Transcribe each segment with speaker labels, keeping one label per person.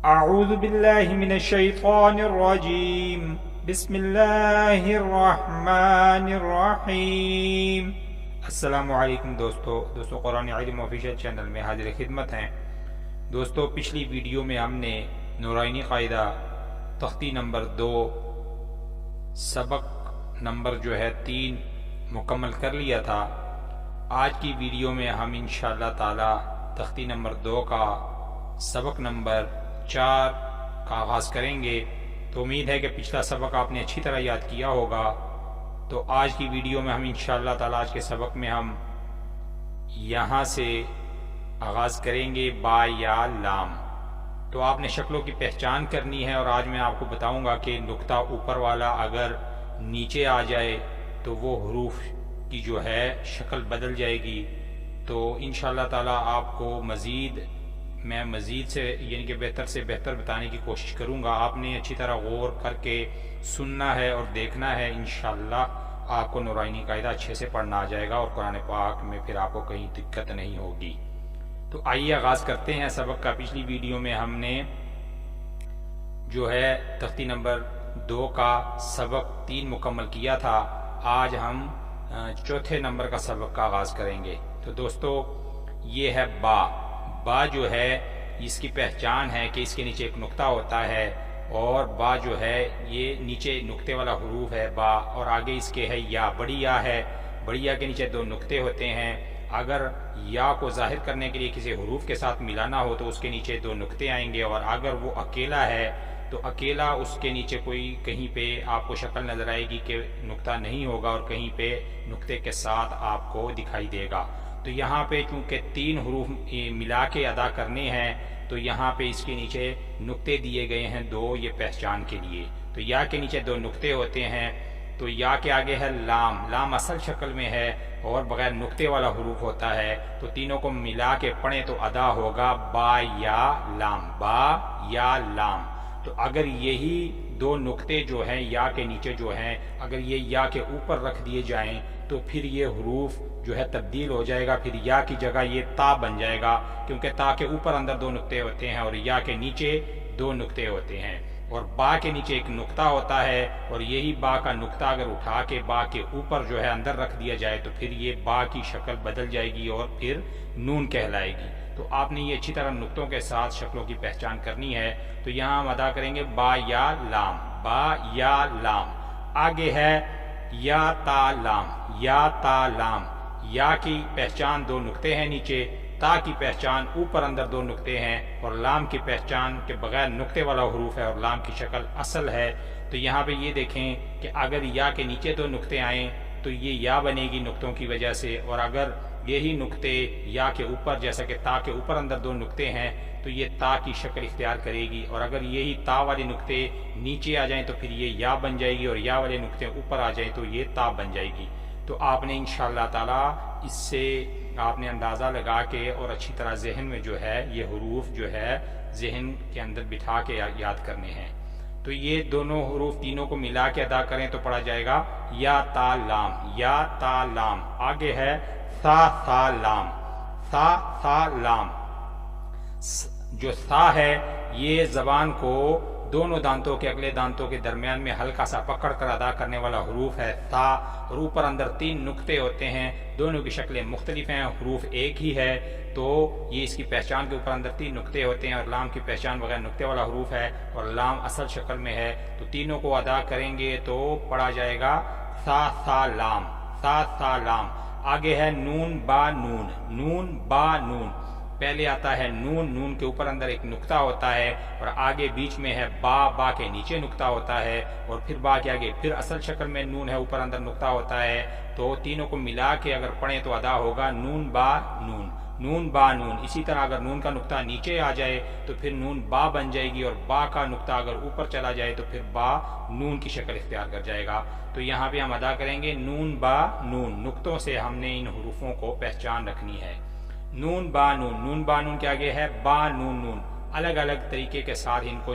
Speaker 1: اعوذ باللہ من الشیطان الرجیم بسم اللہ الرحمن الرحیم۔ السلام علیکم دوستو قرآن علم آفیشیل چینل میں حاضر خدمت ہیں۔ دوستو پچھلی ویڈیو میں ہم نے نورانی قاعدہ تختی نمبر 2 سبق نمبر 3 مکمل کر لیا تھا۔ آج کی ویڈیو میں ہم انشاءاللہ تعالی تختی نمبر 2 کا سبق نمبر 4 کا آغاز کریں گے۔ تو امید ہے کہ پچھلا سبق آپ نے اچھی طرح یاد کیا ہوگا۔ تو آج کی ویڈیو میں ہم انشاءاللہ تعالی آج کے سبق میں ہم یہاں سے آغاز کریں گے با یا لام۔ تو آپ نے شکلوں کی پہچان کرنی ہے، اور آج میں آپ کو بتاؤں گا کہ نقطہ اوپر والا اگر نیچے آ جائے تو وہ حروف کی شکل بدل جائے گی۔ تو انشاءاللہ تعالی آپ کو میں مزید سے یعنی کہ بہتر سے بہتر بتانے کی کوشش کروں گا۔ آپ نے اچھی طرح غور کر کے سننا ہے اور دیکھنا ہے، انشاءاللہ آپ کو نورانی قاعدہ اچھے سے پڑھنا آ جائے گا، اور قرآن پاک میں پھر آپ کو کہیں دقت نہیں ہوگی۔ تو آئیے آغاز کرتے ہیں سبق کا۔ پچھلی ویڈیو میں ہم نے تختی نمبر 2 کا سبق 3 مکمل کیا تھا۔ آج ہم چوتھے نمبر کا سبق کا آغاز کریں گے۔ تو دوستو یہ ہے با۔ با اس کی پہچان ہے کہ اس کے نیچے ایک نقطہ ہوتا ہے، اور با یہ نیچے نقطے والا حروف ہے با، اور آگے اس کے ہے یا، بڑی یا ہے۔ بڑی یا کے نیچے 2 نقطے ہوتے ہیں۔ اگر یا کو ظاہر کرنے کے لیے کسی حروف کے ساتھ ملانا ہو تو اس کے نیچے 2 نقطے آئیں گے، اور اگر وہ اکیلا ہے تو اکیلا اس کے نیچے کہیں پہ آپ کو شکل نظر آئے گی کہ نقطہ نہیں ہوگا، اور کہیں پہ نقطے کے ساتھ آپ کو دکھائی دے گا۔ تو یہاں پہ چونکہ 3 حروف ملا کے ادا کرنے ہیں، تو یہاں پہ اس کے نیچے نقطے دیے گئے ہیں 2 یہ پہچان کے لیے۔ تو یا کے نیچے 2 نقطے ہوتے ہیں۔ تو یا کے آگے ہے لام۔ لام اصل شکل میں ہے اور بغیر نقطے والا حروف ہوتا ہے۔ تو تینوں کو ملا کے پڑھیں تو ادا ہوگا با یا لام، با یا لام۔ تو اگر یہی 2 نقطے ہیں یا کے نیچے اگر یہ یا کے اوپر رکھ دیے جائیں تو پھر یہ حروف تبدیل ہو جائے گا، پھر یا کی جگہ یہ تا بن جائے گا، کیونکہ تا کے اوپر اندر 2 نقطے ہوتے ہیں اور یا کے نیچے 2 نقطے ہوتے ہیں، اور با کے نیچے ایک نقطہ ہوتا ہے، اور یہی با کا نقطہ اگر اٹھا کے با کے اوپر اندر رکھ دیا جائے تو پھر یہ با کی شکل بدل جائے گی اور پھر نون کہلائے گی۔ تو آپ نے یہ اچھی طرح نقطوں کے ساتھ شکلوں کی پہچان کرنی ہے۔ تو یہاں ہم ادا کریں گے با یا لام، با یا لام۔ آگے ہے یا تا لام، یا تا لام۔ یا کی پہچان 2 نقطے ہیں نیچے، تا کی پہچان اوپر اندر 2 نقطے ہیں، اور لام کی پہچان کے بغیر نقطے والا حروف ہے اور لام کی شکل اصل ہے۔ تو یہاں پہ یہ دیکھیں کہ اگر یا کے نیچے 2 نقطے آئیں تو یہ یا بنے گی نقطوں کی وجہ سے، اور اگر یہی نقطے یا کے اوپر، جیسا کہ تا کے اوپر اندر 2 نقطے ہیں تو یہ تا کی شکل اختیار کرے گی، اور اگر یہی تا والے نقطے نیچے آ جائیں تو پھر یہ یا بن جائے گی، اور یا والے نقطے اوپر آ جائیں تو یہ تا بن جائے گی۔ تو آپ نے انشاءاللہ تعالی اس سے آپ نے اندازہ لگا کے اور اچھی طرح ذہن میں یہ حروف ذہن کے اندر بٹھا کے یاد کرنے ہیں۔ تو یہ دونوں حروف تینوں کو ملا کے ادا کریں تو پڑھا جائے گا یا تا لام، یا تا لام۔ آگے ہے سا سا لام، سا سا لام۔ سا ہے یہ زبان کو دونوں دانتوں کے اگلے دانتوں کے درمیان میں ہلکا سا پکڑ کر ادا کرنے والا حروف ہے سا، اور اوپر اندر 3 نقطے ہوتے ہیں، دونوں کی شکلیں مختلف ہیں، حروف ایک ہی ہے۔ تو یہ اس کی پہچان کے اوپر اندر 3 نقطے ہوتے ہیں، اور لام کی پہچان بغیر نقطے والا حروف ہے، اور لام اصل شکل میں ہے۔ تو تینوں کو ادا کریں گے تو پڑھا جائے گا سا سا لام، سا سا لام۔ آگے ہے نون با نون، نون با نون۔ پہلے آتا ہے نون، نون کے اوپر اندر ایک نقطہ ہوتا ہے، اور آگے بیچ میں ہے با، با کے نیچے نقطہ ہوتا ہے، اور پھر با کے آگے پھر اصل شکل میں نون ہے، اوپر اندر نقطہ ہوتا ہے۔ تو تینوں کو ملا کے اگر پڑھیں تو ادا ہوگا نون با نون، نون با نون۔ اسی طرح اگر نون کا نقطہ نیچے آ جائے تو پھر نون با بن جائے گی، اور با کا نقطہ اگر اوپر چلا جائے تو پھر با نون کی شکل اختیار کر جائے گا۔ تو یہاں پہ ہم ادا کریں گے نون با نون۔ نقطوں سے ہم نے ان حروفوں کو پہچان رکھنی ہے۔ نون با نون، نون با نون کے آگے ہے با نون نون۔ الگ الگ طریقے کے ساتھ ان کو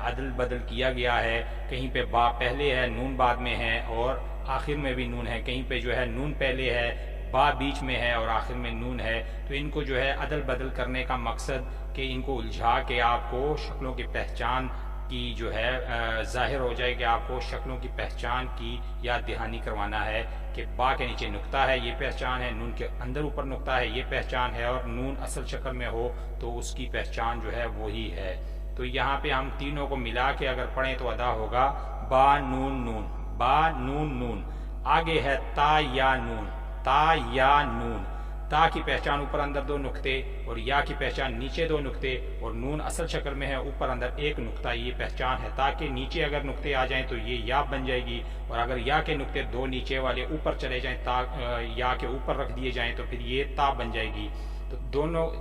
Speaker 1: عدل بدل کیا گیا ہے۔ کہیں پہ با پہلے ہے، نون بعد میں ہے، اور آخر میں بھی نون ہے۔ کہیں پہ نون پہلے ہے، با بیچ میں ہے اور آخر میں نون ہے، تو ان کو جو ہے عدل بدل کرنے کا مقصد کہ ان کو الجھا کے آپ کو شکلوں کی پہچان کی جو ہے ظاہر ہو جائے کہ آپ کو شکلوں کی پہچان کی یاد دہانی کروانا ہے کہ با کے نیچے نقطہ ہے یہ پہچان ہے، نون کے اندر اوپر نقطہ ہے یہ پہچان ہے، اور نون اصل شکل میں ہو تو اس کی پہچان جو ہے وہی ہے۔ تو یہاں پہ ہم تینوں کو ملا کے اگر پڑھیں تو ادا ہوگا با نون نون، با نون نون، آگے ہے تا یا نون، تا یا نون، تا کی پہچان اوپر اندر دو نقطے اور یا کی پہچان نیچے دو نقطے، اور نون اصل شکل میں ہے اوپر اندر ایک نقطہ، یہ پہچان ہے۔ تا کے نیچے اگر نقطے آ جائیں تو یہ یا بن جائے گی، اور اگر یا کے نقطے دو نیچے والے اوپر چلے جائیں، تا یا کے اوپر رکھ دیے جائیں تو پھر یہ تا بن جائے گی۔ تو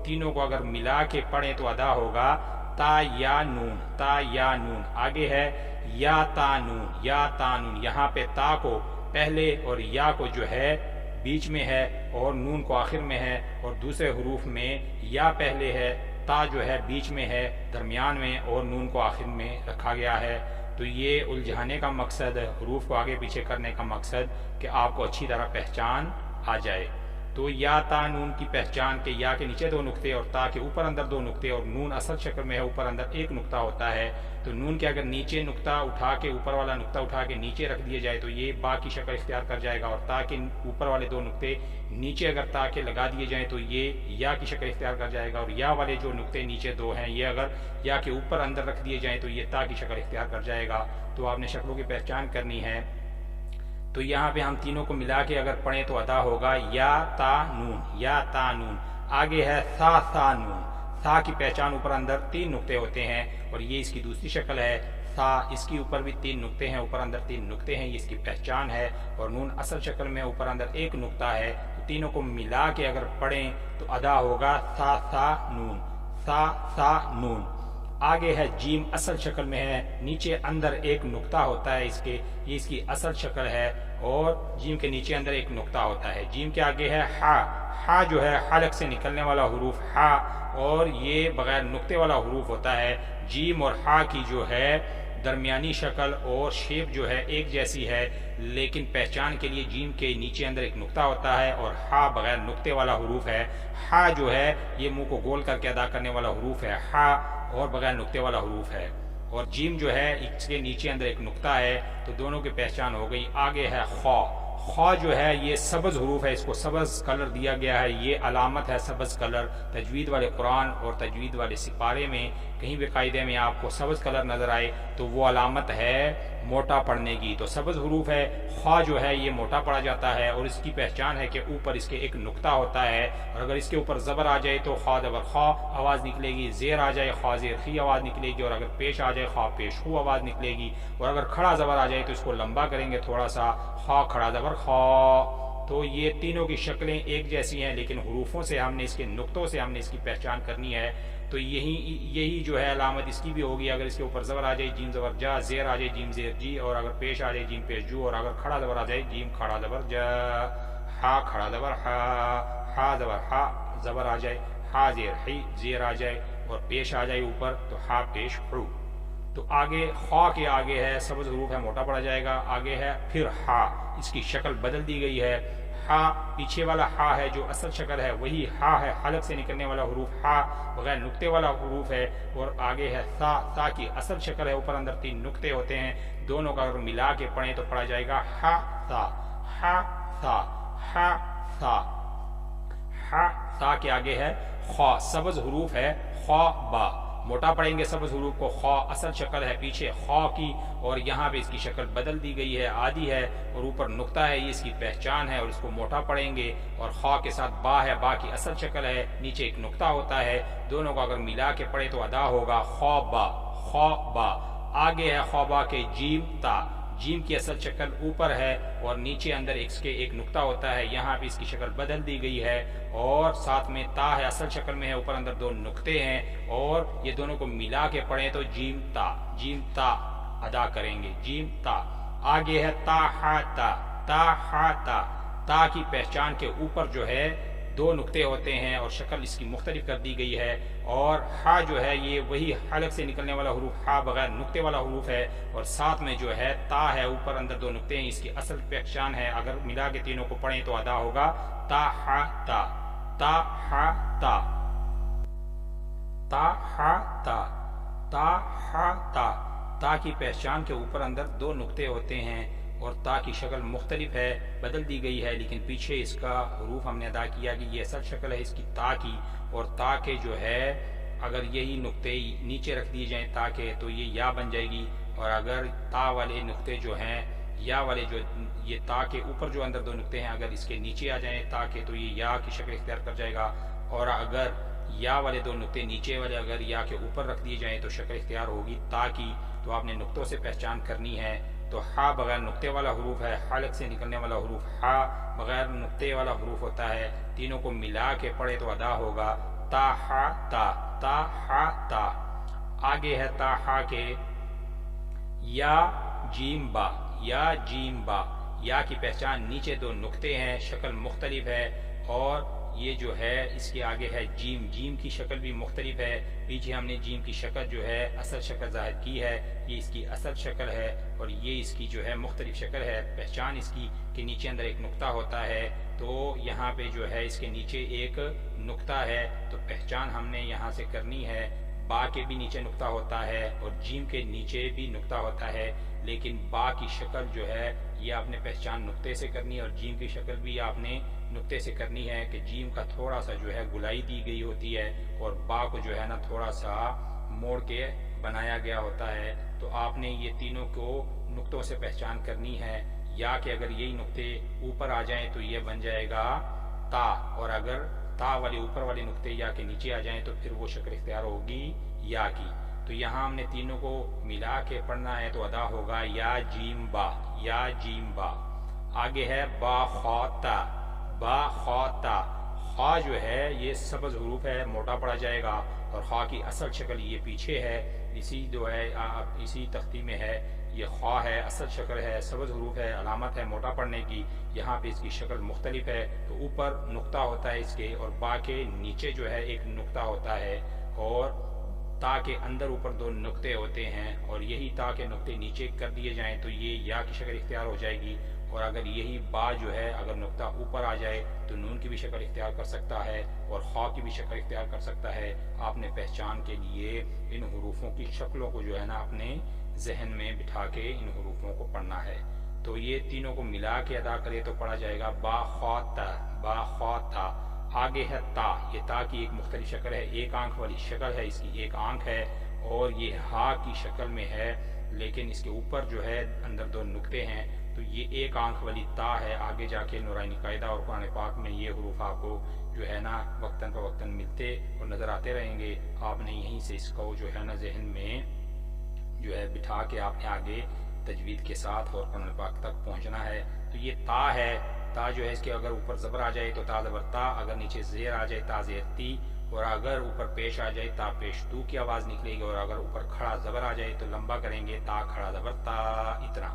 Speaker 1: تینوں کو اگر ملا کے پڑھیں تو ادا ہوگا تا یا نون، تا یا نون، آگے ہے یا تا نون، یا تا نون، یہاں پہ تا کو پہلے اور یا کو جو ہے بیچ میں ہے اور نون کو آخر میں ہے، اور دوسرے حروف میں یا پہلے ہے، تا جو ہے بیچ میں ہے درمیان میں، اور نون کو آخر میں رکھا گیا ہے۔ تو یہ الجھانے کا مقصد، حروف کو آگے پیچھے کرنے کا مقصد کہ آپ کو اچھی طرح پہچان آ جائے۔ تو یا تا نون کی پہچان کہ یا کے نیچے دو نقطے اور تا کے اوپر اندر دو نقطے، اور نون اصل شکل میں ہے اوپر اندر ایک نقطہ ہوتا ہے، تو نون کے اگر نیچے نقطہ اٹھا کے اوپر والا نقطہ اٹھا کے نیچے رکھ دیا جائے تو یہ با کی شکل اختیار کر جائے گا، اور تا کے اوپر والے دو نقطے نیچے اگر تا کے لگا دیے جائیں تو یہ یا کی شکل اختیار کر جائے گا، اور یا والے جو نقطے نیچے دو ہیں یہ اگر یا کے اوپر اندر رکھ دیے جائیں تو یہ تا کی شکل اختیار کر جائے گا۔ تو آپ نے شکلوں کی پہچان کرنی ہے۔ تو یہاں پہ ہم تینوں کو ملا کے اگر پڑھیں تو ادا ہوگا یا تا نون، یا تا نون، آگے ہے سا سا نون، سا کی پہچان اوپر اندر تین نقطے ہوتے ہیں اور یہ اس کی دوسری شکل ہے۔ سا اس کی اوپر بھی تین نقطے ہیں، اوپر اندر تین نقطے ہیں، یہ اس کی پہچان ہے، اور نون اصل شکل میں اوپر اندر ایک نقطہ ہے۔ تو تینوں کو ملا کے اگر پڑھیں تو ادا ہوگا سا سا نون، سا سا نون، آگے ہے جیم اصل شکل میں ہے، نیچے اندر ایک نقطہ ہوتا ہے اس کے، یہ اس کی اصل شکل ہے، اور جیم کے نیچے اندر ایک نقطہ ہوتا ہے۔ جیم کے آگے ہے ہا، ہا جو ہے حلق سے نکلنے والا حروف ہا، اور یہ بغیر نقطے والا حروف ہوتا ہے۔ جیم اور ہا کی جو ہے درمیانی شکل اور شیپ جو ہے ایک جیسی ہے، لیکن پہچان کے لیے جیم کے نیچے اندر ایک نقطہ ہوتا ہے اور ہا بغیر نقطے والا حروف ہے۔ ہا جو ہے یہ منہ کو گول کر کے ادا کرنے والا حروف ہے، ہا، اور بغیر نقطے والا حروف ہے، اور جیم جو ہے اس کے نیچے اندر ایک نقطہ ہے، تو دونوں کی پہچان ہو گئی۔ آگے ہے خا، خا جو ہے یہ سبز حروف ہے، اس کو سبز کلر دیا گیا ہے، یہ علامت ہے سبز کلر۔ تجوید والے قرآن اور تجوید والے سپارے میں کہیں بھی قاعدے میں آپ کو سبز کلر نظر آئے تو وہ علامت ہے موٹا پڑھنے کی، تو سبز حروف ہے۔ خا جو ہے یہ موٹا پڑھا جاتا ہے، اور اس کی پہچان ہے کہ اوپر اس کے ایک نقطہ ہوتا ہے، اور اگر اس کے اوپر زبر آ جائے تو خا زبر خا آواز نکلے گی، زیر آ جائے خا زیر خی آواز نکلے گی، اور اگر پیش آ جائے خا پیش خو آواز نکلے گی، اور اگر کھڑا زبر آ جائے تو اس کو لمبا کریں گے تھوڑا سا، خا کھڑا زبر خا۔ تو یہ تینوں کی شکلیں ایک جیسی ہیں، لیکن حروفوں سے ہم نے، اس کے نقطوں سے ہم نے اس کی پہچان کرنی ہے۔ تو یہی جو ہے علامت اس کی بھی ہوگی، اگر اس کے اوپر زبر آ جائے جیم زبر جا، زیر آ جائے جیم زیر جی، اور اگر پیش آ جائے جیم پیش جو، اور اگر کھڑا زبر آ جائے جیم کھڑا زبر جا، ہا کھڑا زبر ہا، ہا زبر ہا زبر آ جائے، ہا زیر ہی زیر آ جائے، اور پیش آ جائے اوپر تو ہا پیش ہو۔ تو آگے خا کے آگے ہے سبز حروف ہے، موٹا پڑا جائے گا، آگے ہے پھر ہا، اس کی شکل بدل دی گئی ہے۔ ہا پیچھے والا ہا ہے جو اصل شکل ہے وہی ہا ہے، حلق سے نکلنے والا حروف ہا بغیر نقطے والا حروف ہے، اور آگے ہے سا، سا کی اصل شکل ہے، اوپر اندر تین نقطے ہوتے ہیں، دونوں کا اگر ملا کے پڑھیں تو پڑھا جائے گا ہا سا، ہا سا، ہا سا، ہا سا کے آگے ہے خا، سبز حروف ہے، خا با، موٹا پڑھیں گے سبز حروف کو، خا اصل شکل ہے پیچھے خا کی، اور یہاں پہ اس کی شکل بدل دی گئی ہے، آدھی ہے، اور اوپر نقطہ ہے، یہ اس کی پہچان ہے، اور اس کو موٹا پڑھیں گے، اور خا کے ساتھ با ہے، با کی اصل شکل ہے، نیچے ایک نقطہ ہوتا ہے، دونوں کو اگر ملا کے پڑھے تو ادا ہوگا خا با، خا با۔ آگے ہے خا با کے جیم تا، جیم کی اصل شکل اوپر ہے اور نیچے اندر اس کے ایک نقطہ ہوتا ہے، یہاں پہ اس کی شکل بدل دی گئی ہے، اور ساتھ میں تا ہے، اصل شکل میں ہے، اوپر اندر دو نقطے ہیں، اور یہ دونوں کو ملا کے پڑھیں تو جیم تا، جیم تا ادا کریں گے، جیم تا۔ آگے ہے تا ہا تا، تا ہا تا، تا کی پہچان کے اوپر جو ہے دو نقطے ہوتے ہیں اور شکل اس کی مختلف کر دی گئی ہے، اور ہا جو ہے یہ وہی حلق سے نکلنے والا حروف ہا بغیر نقطے والا حروف ہے، اور ساتھ میں جو ہے تا ہے، اوپر اندر دو نقطے ہیں، اس کی اصل پہچان ہے، اگر ملا کے تینوں کو پڑھیں تو ادا ہوگا تا ہا تا تا ہا تا تا ہا تا تا ہا تا تا کی پہچان کے اوپر اندر دو نقطے ہوتے ہیں اور تا کی شکل مختلف ہے، بدل دی گئی ہے، لیکن پیچھے اس کا حروف ہم نے ادا کیا کہ یہ اصل شکل ہے اس کی تا کی، اور تا کے جو ہے اگر یہی نقطے نیچے رکھ دیے جائیں تا کے تو یہ یا بن جائے گی، اور اگر تا والے نقطے جو ہیں یا والے جو یہ تا کے اوپر جو اندر دو نقطے ہیں اگر اس کے نیچے آ جائیں تا کے تو یہ یا کی شکل اختیار کر جائے گا، اور اگر یا والے دو نقطے نیچے والے اگر یا کے اوپر رکھ دیے جائیں تو شکل اختیار ہوگی تا کی۔ تو آپ نے نقطوں سے پہچان کرنی ہے۔ تو ہا بغیر نقطے والا حروف ہے، حلق سے نکلنے والا حروف ہا بغیر نقطے والا حروف ہوتا ہے، تینوں کو ملا کے پڑھے تو ادا ہوگا تا ہا تا تا ہا تا۔ آگے ہے تا ہا کے یا جیم با یا جیم با، یا کی پہچان نیچے دو نقطے ہیں، شکل مختلف ہے، اور یہ جو ہے اس کے آگے ہے جیم، جیم کی شکل بھی مختلف ہے، پیچھے ہم نے جیم کی شکل جو ہے اصل شکل ظاہر کی ہے، یہ اس کی اصل شکل ہے اور یہ اس کی جو ہے مختلف شکل ہے۔ پہچان اس کی کہ نیچے اندر ایک نقطہ ہوتا ہے، تو یہاں پہ جو ہے اس کے نیچے ایک نقطہ ہے، تو پہچان ہم نے یہاں سے کرنی ہے۔ با کے بھی نیچے نقطہ ہوتا ہے اور جیم کے نیچے بھی نقطہ ہوتا ہے، لیکن با کی شکل جو ہے یہ آپ نے پہچان نقطے سے کرنی ہے، اور جیم کی شکل بھی آپ نے نقطے سے کرنی ہے کہ جیم کا تھوڑا سا جو ہے گلائی دی گئی ہوتی ہے اور با کو جو ہے نا تھوڑا سا موڑ کے بنایا گیا ہوتا ہے۔ تو آپ نے یہ تینوں کو نقطوں سے پہچان کرنی ہے، یا کہ اگر یہی نقطے اوپر آ جائیں تو یہ بن جائے گا تا، اور اگر تا والے اوپر والے نقطے یا کے نیچے آ جائیں تو پھر وہ شکل اختیار ہوگی یا کی۔ تو یہاں ہم نے تینوں کو ملا کے پڑھنا ہے تو ادا ہوگا یا جیم با یا جیم با۔ آگے ہے با خا تا با خا تا، خا جو ہے یہ سبز حروف ہے، موٹا پڑا جائے گا، اور خا کی اصل شکل یہ پیچھے ہے، اسی جو ہے اسی تختی میں ہے، یہ خا ہے، اصل شکل ہے، سبز حروف ہے، علامت ہے موٹا پڑنے کی، یہاں پہ اس کی شکل مختلف ہے، تو اوپر نقطہ ہوتا ہے اس کے، اور با کے نیچے جو ہے ایک نقطہ ہوتا ہے، اور تا کے اندر اوپر دو نقطے ہوتے ہیں، اور یہی تا کے نقطے نیچے کر دیے جائیں تو یہ یا کی شکل اختیار ہو جائے گی، اور اگر یہی با جو ہے اگر نقطہ اوپر آ جائے تو نون کی بھی شکل اختیار کر سکتا ہے اور خا کی بھی شکل اختیار کر سکتا ہے۔ آپ نے پہچان کے لیے ان حروفوں کی شکلوں کو جو ہے نا اپنے ذہن میں بٹھا کے ان حروفوں کو پڑھنا ہے۔ تو یہ تینوں کو ملا کے ادا کرے تو پڑھا جائے گا با خا تا با خا تا۔ آگے ہے تا، یہ تا کی ایک مختلف شکل ہے، ایک آنکھ والی شکل ہے، اس کی ایک آنکھ ہے، اور یہ ہا کی شکل میں ہے، لیکن اس کے اوپر جو ہے اندر دو نقطے ہیں، تو یہ ایک آنکھ والی تا ہے۔ آگے جا کے نورانی قاعدہ اور قرآن پاک میں یہ حروف آپ کو جو ہے نا وقتاً فوقتاً ملتے اور نظر آتے رہیں گے، آپ نے یہیں سے اس کو جو ہے نا ذہن میں جو ہے بٹھا کے آپ نے آگے تجوید کے ساتھ اور قرآن پاک تک پہنچنا ہے۔ تو یہ تا ہے، تا جو ہے اس کے اگر اوپر زبر آ جائے تو تا زبر تا، اگر نیچے زیر آ جائے تا زیر تی، اور اگر اوپر پیش آ جائے تا پیش تو کی آواز نکلے گی، اور اگر اوپر کھڑا زبر آ جائے تو لمبا کریں گے تا کھڑا زبر تا، اتنا۔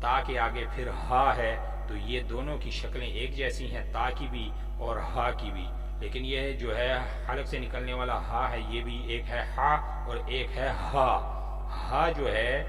Speaker 1: تا کے آگے پھر ہا ہے، تو یہ دونوں کی شکلیں ایک جیسی ہیں، تا کی بھی اور ہا کی بھی، لیکن یہ جو ہے حلق سے نکلنے والا ہا ہے، یہ بھی ایک ہے ہا اور ایک ہے ہا۔ ہا جو ہے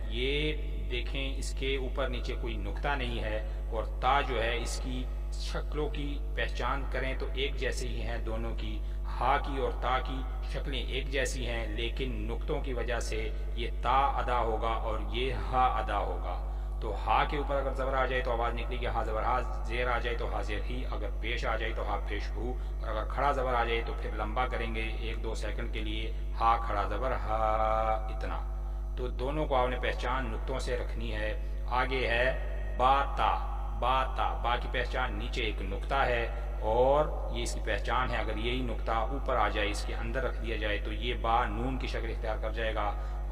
Speaker 1: یہ دیکھیں اس کے اوپر نیچے کوئی نقطہ نہیں ہے، اور تا جو ہے اس کی شکلوں کی پہچان کریں تو ایک جیسے ہی ہیں دونوں کی، ہا کی اور تا کی شکلیں ایک جیسی ہیں، لیکن نقطوں کی وجہ سے یہ تا ادا ہوگا اور یہ ہا ادا ہوگا۔ تو ہا کے اوپر اگر زبر آ جائے تو آواز نکلے گی ہا زبر ہا، زیر آ جائے تو ہا زیر ہی، اگر پیش آ جائے تو ہا پیش ہو، اور اگر کھڑا زبر آ جائے تو پھر لمبا کریں گے 1-2 سیکنڈ کے لیے، ہا کھڑا زبر ہا، اتنا۔ تو دونوں کو آپ نے پہچان نقطوں سے رکھنی ہے۔ آگے ہے با تا با تا، با کی پہچان نیچے ایک نقطہ ہے، اور یہ اس کی پہچان ہے اگر یہی نقطہ اوپر آ جائے اس کے اندر رکھ دیا جائے تو یہ با نون کی شکل اختیار کر جائے گا۔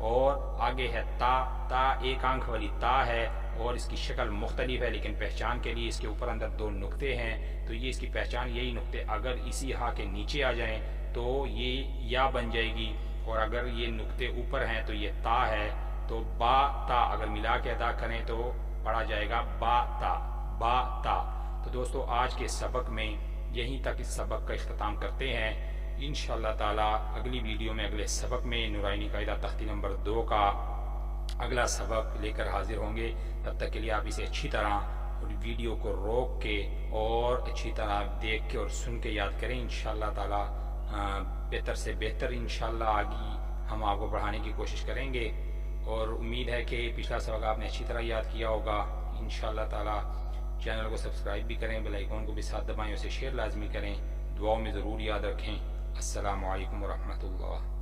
Speaker 1: اور آگے ہے تا، تا ایک آنکھ والی تا ہے اور اس کی شکل مختلف ہے، لیکن پہچان کے لیے اس کے اوپر اندر دو نقطے ہیں، تو یہ اس کی پہچان یہی نقطے اگر اسی ہا کے نیچے آ جائیں تو یہ یا بن جائے گی، اور اگر یہ نقطے اوپر ہیں تو یہ تا ہے۔ تو با تا اگر ملا کے ادا کریں تو پڑھا جائے گا با تا با تا۔ تو دوستو آج کے سبق میں یہیں تک اس سبق کا اختتام کرتے ہیں۔ انشاءاللہ تعالی اگلی ویڈیو میں اگلے سبق میں نورانی قاعدہ تختی نمبر 2 کا اگلا سبق لے کر حاضر ہوں گے۔ تب تک کے لیے آپ اسے اچھی طرح اور ویڈیو کو روک کے اور اچھی طرح دیکھ کے اور سن کے یاد کریں. انشاءاللہ تعالی بہتر سے بہتر انشاءاللہ آگے ہم آپ کو پڑھانے کی کوشش کریں گے. اور امید ہے کہ پچھلا سبق آپ نے اچھی طرح یاد کیا ہوگا. انشاءاللہ تعالی چینل کو سبسکرائب بھی کریں، بیل آئیکن کو بھی ساتھ دبائیں، اسے شیئر لازمی کریں. دعاؤں میں ضرور یاد رکھیں. السلام علیکم ورحمۃ اللہ.